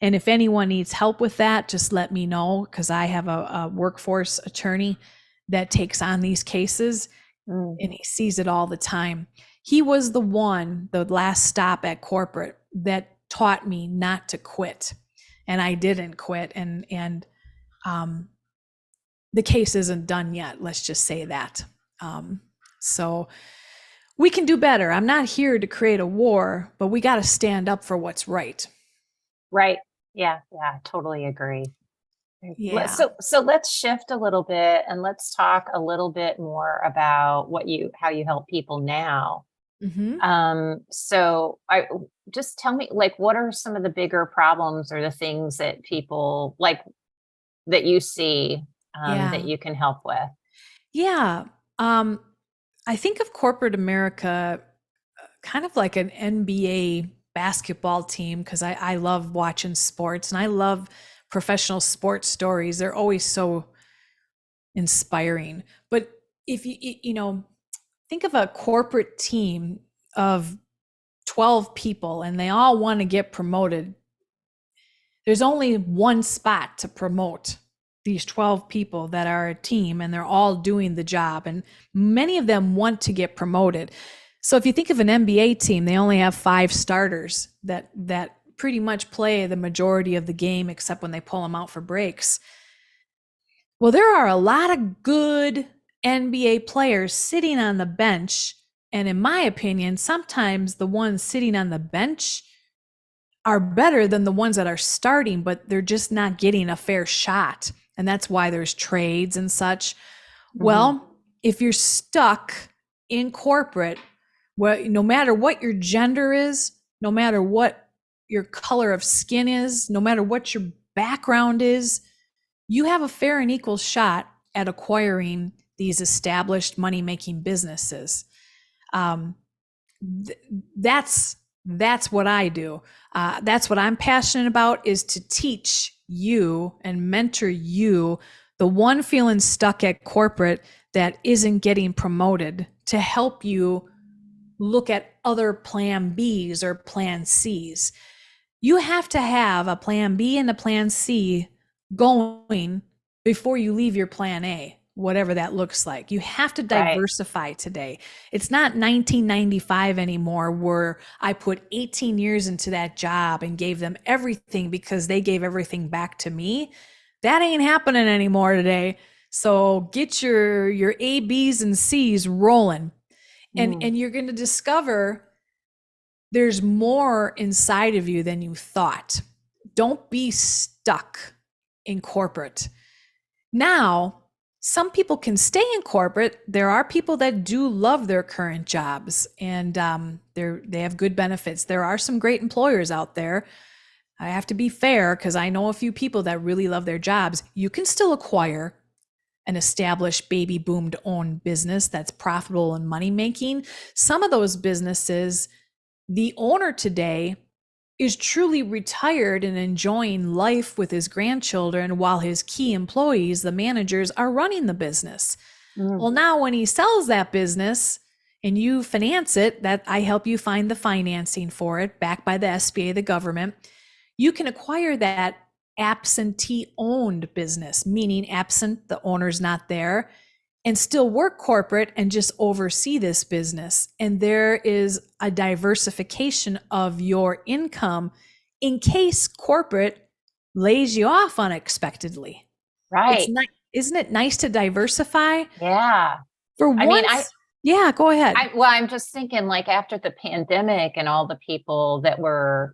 And if anyone needs help with that, just let me know, because I have a workforce attorney that takes on these cases, Mm. and he sees it all the time. He was the last stop at corporate that taught me not to quit. And I didn't quit. And the case isn't done yet. Let's just say that. So we can do better. I'm not here to create a war, but we got to stand up for what's right. Right. Yeah. Totally agree. Yeah. So let's shift a little bit and let's talk a little bit more about how you help people now. Mm-hmm. So I just tell me, like, what are some of the bigger problems or the things that people like that you see that Yeah. you can help with? Yeah. I think of corporate America kind of like an NBA basketball team, because I love watching sports and I love professional sports stories. They're always so inspiring. But if you think of a corporate team of 12 people and they all want to get promoted, there's only one spot to promote these 12 people that are a team, and they're all doing the job, and many of them want to get promoted. So if you think of an NBA team, they only have 5 starters that pretty much play the majority of the game, except when they pull them out for breaks. Well, there are a lot of good NBA players sitting on the bench, and in my opinion, sometimes the ones sitting on the bench are better than the ones that are starting, but they're just not getting a fair shot. And that's why there's trades and such. Mhm. Well, if you're stuck in corporate, well, no matter what your gender is, no matter what your color of skin is, no matter what your background is, you have a fair and equal shot at acquiring these established money-making businesses. Um, that's what I do. That's what I'm passionate about, is to teach you and mentor you, the one feeling stuck at corporate, that isn't getting promoted to help you look at other plan Bs or plan Cs. You have to have a plan B and a plan C going before you leave your plan A, whatever that looks like. You have to Right. diversify today. It's not 1995 anymore where I put 18 years into that job and gave them everything because they gave everything back to me. That ain't happening anymore today. So get your A, Bs, and Cs rolling. And you're going to discover there's more inside of you than you thought. Don't be stuck in corporate. Now, some people can stay in corporate. There are people that do love their current jobs, and they have good benefits. There are some great employers out there. I have to be fair because I know a few people that really love their jobs. You can still acquire an established baby boomed owned business that's profitable and money making. Some of those businesses, the owner today is truly retired and enjoying life with his grandchildren while his key employees, the managers, are running the business. Well, now when he sells that business and you finance it, that I help you find the financing for it, backed by the SBA, the government, you can acquire that absentee owned business, meaning absent, the owner's not there, and still work corporate and just oversee this business. And there is a diversification of your income in case corporate lays you off unexpectedly. Right. Isn't it nice to diversify? Yeah. For once, yeah, go ahead. I'm just thinking, like, after the pandemic and all the people that were,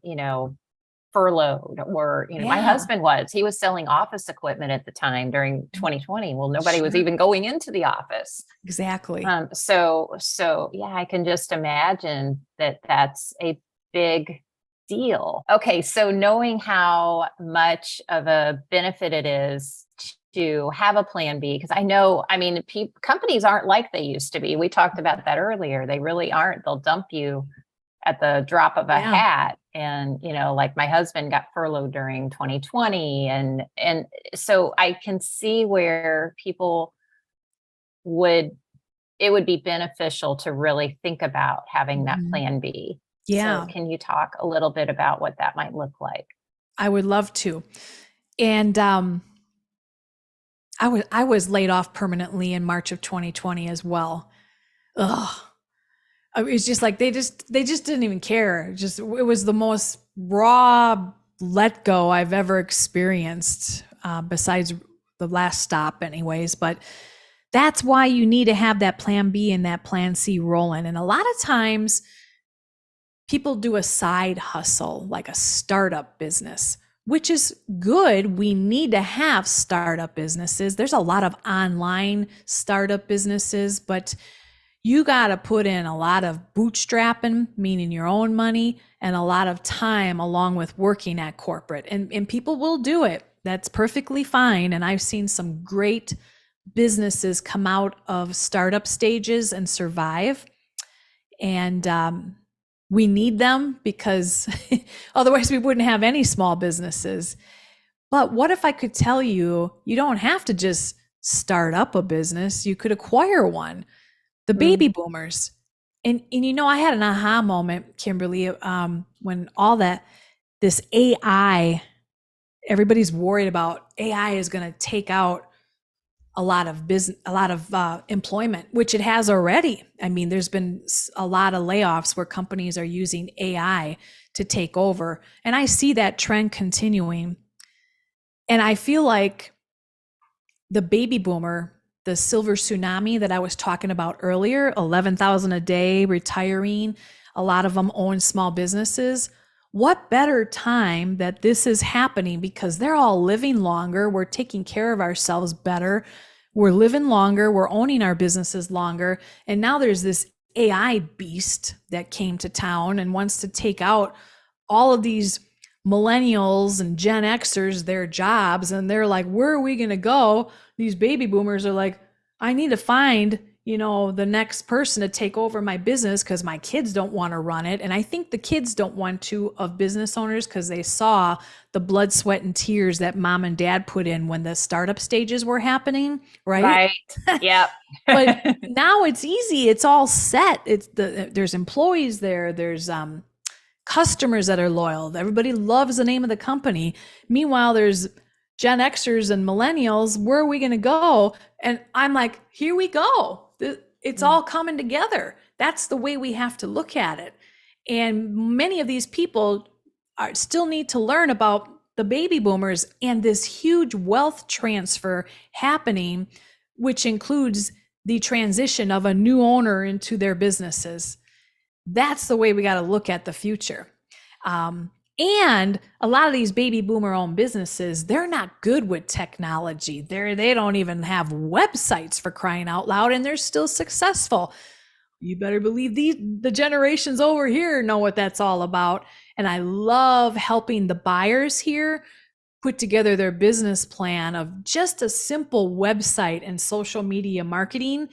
furloughed, or my husband he was selling office equipment at the time during 2020. Well, nobody was even going into the office. Exactly. So yeah, I can just imagine that that's a big deal. Okay, so knowing how much of a benefit it is to have a plan B, because companies aren't like they used to be. We talked about that earlier. They really aren't. They'll dump you at the drop of a hat. And, like my husband got furloughed during 2020. And so I can see where it would be beneficial to really think about having that plan B. Yeah. So can you talk a little bit about what that might look like? I would love to. And I was laid off permanently in March of 2020 as well. Ugh. It's just like they just didn't even care. It was the most raw let go I've ever experienced, besides the last stop anyways. But that's why you need to have that plan B and that plan C rolling. And a lot of times people do a side hustle, like a startup business, which is good. We need to have startup businesses. There's a lot of online startup businesses, but you got to put in a lot of bootstrapping, meaning your own money, and a lot of time along with working at corporate. And people will do it. That's perfectly fine. And I've seen some great businesses come out of startup stages and survive. And we need them because otherwise we wouldn't have any small businesses. But what if I could tell you, you don't have to just start up a business. You could acquire one. The baby boomers. And I had an aha moment, Kimberly, when all this AI, everybody's worried about AI is going to take out a lot of employment, which it has already. I mean, there's been a lot of layoffs where companies are using AI to take over. And I see that trend continuing. And I feel like the baby boomer, the silver tsunami that I was talking about earlier, 11,000 a day, retiring, a lot of them own small businesses. What better time that this is happening, because they're all living longer. We're taking care of ourselves better. We're living longer. We're owning our businesses longer. And now there's this AI beast that came to town and wants to take out all of these millennials and Gen Xers, their jobs. And they're like, where are we going to go? These baby boomers are like, I need to find the next person to take over my business because my kids don't want to run it. And I think the kids don't want to of business owners because they saw the blood, sweat, and tears that mom and dad put in when the startup stages were happening, right? Right. Yep. But now it's easy. It's all set. There's employees there. There's customers that are loyal. Everybody loves the name of the company. Meanwhile, there's Gen Xers and millennials. Where are we going to go? And I'm like, here we go. It's all coming together. That's the way we have to look at it. And many of these people still need to learn about the baby boomers and this huge wealth transfer happening, which includes the transition of a new owner into their businesses. That's the way we got to look at the future. And a lot of these baby boomer owned businesses, they're not good with technology. They don't even have websites, for crying out loud, and they're still successful. You better believe the generations over here know what that's all about. And I love helping the buyers here put together their business plan of just a simple website and social media marketing,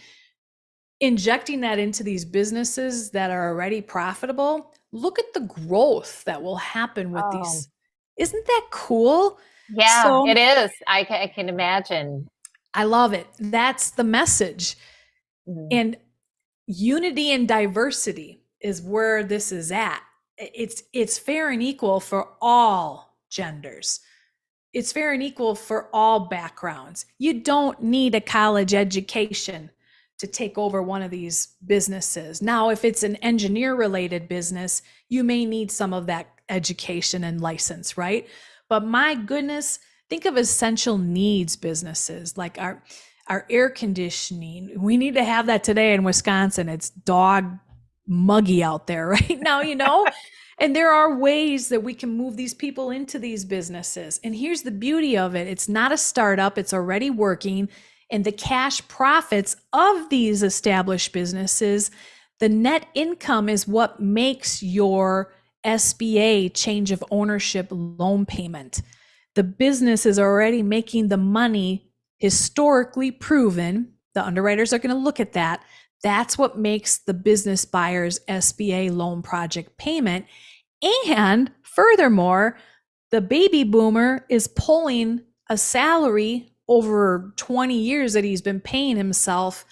injecting that into these businesses that are already profitable. Look at the growth that will happen with these. Isn't that cool? Yeah, it is. I can imagine. I love it. That's the message. And unity and diversity is where this is at. It's fair and equal for all genders. It's fair and equal for all backgrounds. You don't need a college education to take over one of these businesses. Now, if it's an engineer related business, you may need some of that education and license, right? But my goodness, think of essential needs businesses like our air conditioning. We need to have that today in Wisconsin. It's dog muggy out there right now, and there are ways that we can move these people into these businesses. And here's the beauty of it. It's not a startup. It's already working. And the cash profits of these established businesses, the net income is what makes your SBA change of ownership loan payment. The business is already making the money, historically proven. The underwriters are going to look at that. That's what makes the business buyer's SBA loan project payment. And furthermore, the baby boomer is pulling a salary over 20 years that he's been paying himself.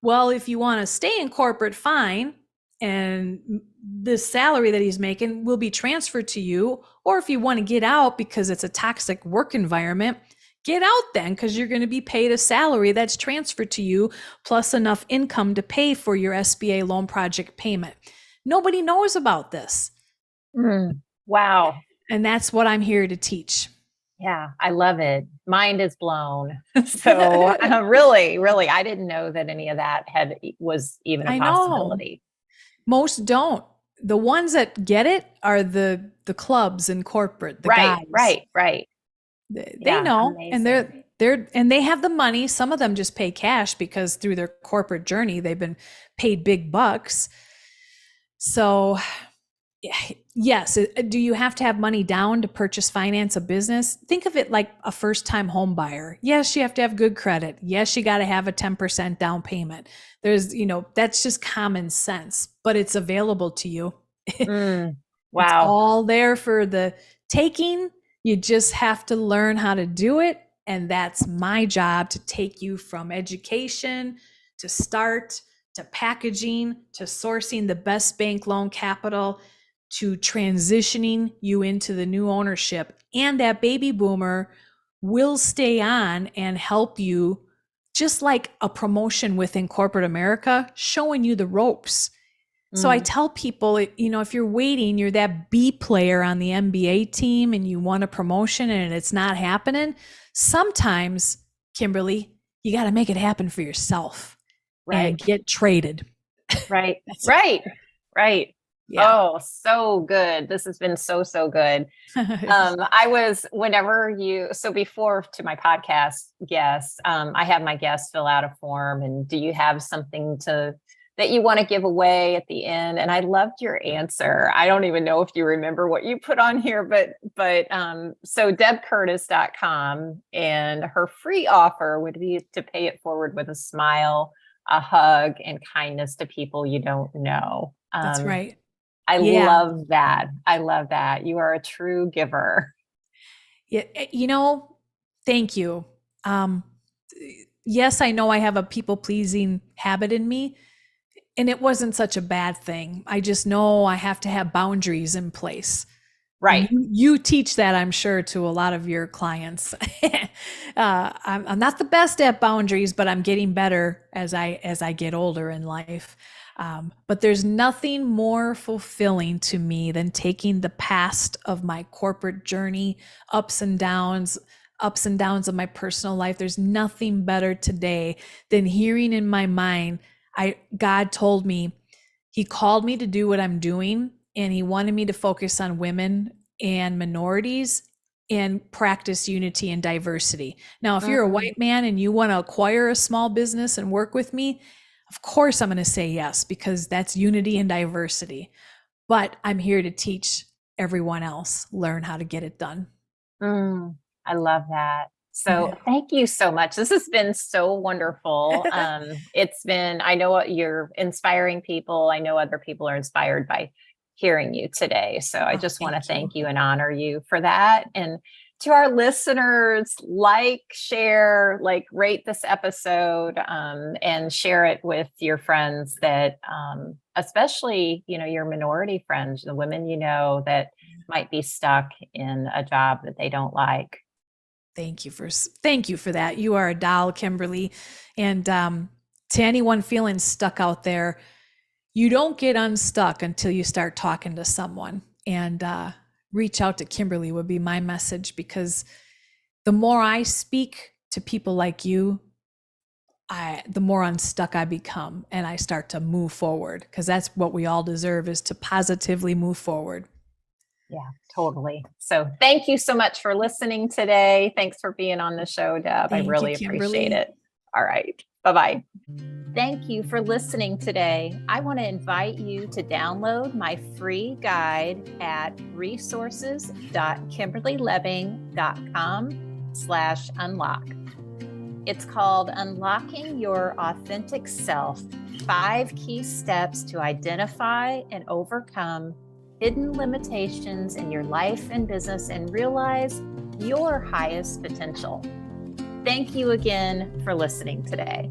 Well, if you want to stay in corporate, fine. And this salary that he's making will be transferred to you. Or if you want to get out because it's a toxic work environment, get out then, because you're going to be paid a salary that's transferred to you plus enough income to pay for your SBA loan project payment. Nobody knows about this. Wow. And that's what I'm here to teach. Yeah, I love it. Mind is blown. So really, I didn't know that any of that was even a possibility. Most don't. The ones that get it are the clubs and corporate, the guys. Right. They know, amazing. And they have the money. Some of them just pay cash because through their corporate journey, they've been paid big bucks. So yes. Do you have to have money down to finance a business? Think of it like a first-time home buyer. Yes, you have to have good credit. Yes, you got to have a 10% down payment. There's, that's just common sense, but it's available to you. Wow. It's all there for the taking. You just have to learn how to do it. And that's my job, to take you from education to start to packaging to sourcing the best bank loan capital to transitioning you into the new ownership. And that baby boomer will stay on and help you, just like a promotion within corporate America, showing you the ropes. So I tell people, if you're waiting, you're that B player on the NBA team and you want a promotion and it's not happening. Sometimes, Kimberly, you got to make it happen for yourself, and get traded. Right. Yeah. Oh, so good. This has been so good. Before to my podcast guests, I have my guests fill out a form, and do you have something that you want to give away at the end? And I loved your answer. I don't even know if you remember what you put on here, so debcurtis.com, and her free offer would be to pay it forward with a smile a hug and kindness to people you don't know. That's right. I Yeah. love that. I love that. You are a true giver. Yeah. Thank you. Um, yes, I know I have a people pleasing habit in me, and it wasn't such a bad thing. I just know I have to have boundaries in place. And Right. you teach that, I'm sure, to a lot of your clients. I'm not the best at boundaries, but I'm getting better as I get older in life. But there's nothing more fulfilling to me than taking the past of my corporate journey, ups and downs of my personal life. There's nothing better today than hearing in my mind, God told me, he called me to do what I'm doing, and he wanted me to focus on women and minorities and practice unity and diversity. Now, if you're a white man and you want to acquire a small business and work with me, of course I'm going to say yes, because that's unity and diversity. But I'm here to teach everyone else, learn how to get it done. I love that. So thank you so much. This has been so wonderful. I know what you're inspiring people. I know other people are inspired by hearing you today. So I just want to thank you and honor you for that. And to our listeners, share, rate this episode, and share it with your friends that, especially, your minority friends, the women, that might be stuck in a job that they don't like. Thank you for that. You are a doll, Kimberly. And to anyone feeling stuck out there, you don't get unstuck until you start talking to someone. And reach out to Kimberly would be my message, because the more I speak to people like you, the more unstuck I become, and I start to move forward, because that's what we all deserve, is to positively move forward. Yeah, totally. So thank you so much for listening today. Thanks for being on the show, Deb. I really appreciate it. All right. Bye-bye. Thank you for listening today. I want to invite you to download my free guide at resources.kimberlylebbing.com/unlock. It's called Unlocking Your Authentic Self: 5 Key Steps to Identify and Overcome Hidden Limitations in Your Life and Business and Realize Your Highest Potential. Thank you again for listening today.